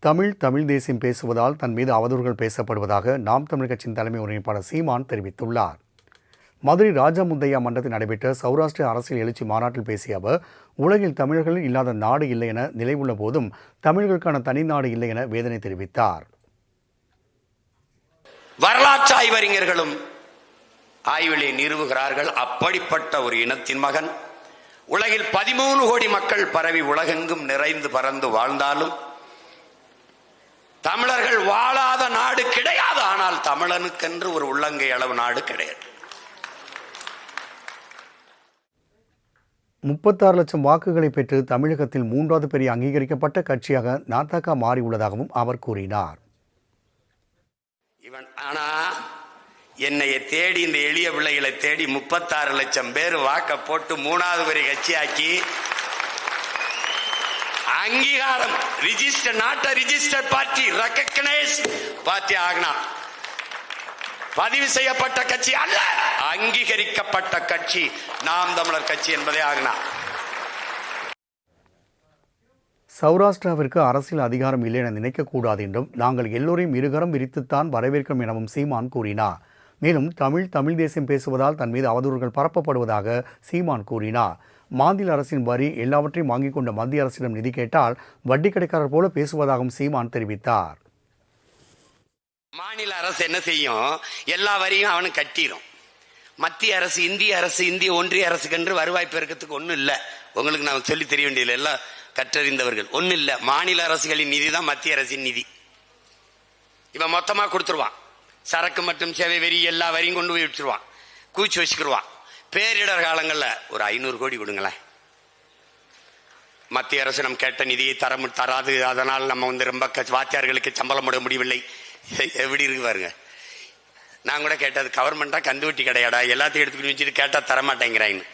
தமிழ் தேசியம் பேசுவதால் தன் மீது அவதூறுகள் பேசப்படுவதாக நாம் தமிழர் கட்சியின் தலைமை ஒருங்கிணைப்பாளர் சீமான் தெரிவித்துள்ளார். மதுரை ராஜமுந்தையா மன்றத்தில் நடைபெற்ற சௌராஷ்டிர அரசியல் எழுச்சி மாநாட்டில் பேசிய அவர், உலகில் தமிழர்கள் இல்லாத நாடு இல்லை என நிலை உள்ள போதும் தமிழர்களுக்கான தனி நாடு இல்லை என வேதனை தெரிவித்தார். வரலாற்று ஆய்வறிஞர்களும் ஆய்விலே நிறுவுகிறார்கள். அப்படிப்பட்ட ஒரு இனத்தின் மகன் உலகில் 13 கோடி மக்கள் பரவி உலகெங்கும் நிறைந்து பறந்து வாழ்ந்தாலும் தமிழர்கள் வாழாத நாடு கிடையாது. ஆனால் தமிழனுக்கென்று ஒரு உள்ளங்கை அளவு நாடு கிடையாது. 36 லட்சம் வாக்குகளை பெற்று தமிழகத்தில் 3வது பெரிய அங்கீகரிக்கப்பட்ட கட்சியாக நாதக மாறியுள்ளதாகவும் அவர் கூறினார். ஆனா என்னைய தேடி, இந்த எளிய பிள்ளைகளை தேடி 36 லட்சம் பேர் வாக்க போட்டு 3வது பெரிய கட்சியாக்கி அங்கீகாரம், register, not register party, recognise party ஆகினா, பதிவு செய்யப்பட்ட கட்சி அல்ல, அங்கீகரிக்கப்பட்ட கட்சி நாம் தமிழர் கட்சி என்பதே ஆகினா. சௌராஷ்டிராவிற்கு அரசியல் அதிகாரம் இல்லை என நினைக்கக்கூடாது என்றும், நாங்கள் எல்லோரையும் இருகரம் விரித்துத்தான் வரவேற்கும் எனவும் சீமான் கூறினார். மேலும் தமிழ் தேசியம் பேசுவதால் தன் மீது அவதூறுகள் பரப்பப்படுவதாக சீமான் கூறினார். மாநில அரசின் வரி எல்லாவற்றையும் வாங்கிக் கொண்ட மத்திய அரசிடம் நிதி கேட்டால் வட்டி கிடைக்காரர் போல பேசுவதாகவும் சீமான் தெரிவித்தார். மாநில அரசு என்ன செய்யும்? எல்லா வரியும் அவனு கட்டிடும். மத்திய அரசு, இந்திய ஒன்றிய அரசுக்கு வருவாய் பெருக்கத்துக்கு ஒன்றும் இல்லை. உங்களுக்கு நான் சொல்லி தெரிய வேண்டியதில்லை, எல்லாம் கற்றறிந்தவர்கள். ஒன்றும் இல்லை, மாநில அரசுகளின் நிதி தான் மத்திய அரசின் நிதி. இவன் மொத்தமா கொடுத்துருவான். சரக்கு மற்றும் சேவை வரி எல்லா வரியும் கொண்டு போய் விட்டுருவான், கூச்சி வச்சுக்கிடுவான். பேரிடர் காலங்களில் ஒரு 500 கோடி கொடுங்களேன். மத்திய அரசு நம்ம கேட்ட நிதியை தராது, அதனால் நம்ம ரொம்ப வாத்தியார்களுக்கு சம்பளம் போட முடியவில்லை. எப்படி இருக்கு பாருங்க. நான் கூட கேட்டது, கவர்மெண்டா கந்துவட்டி கிடையாடா, எல்லாத்தையும் எடுத்துக்கிட்டு வச்சுட்டு கேட்டா தரமாட்டேங்கிறாங்க.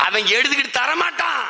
அவன் எடுத்துக்கிட்டு தரமாட்டான்.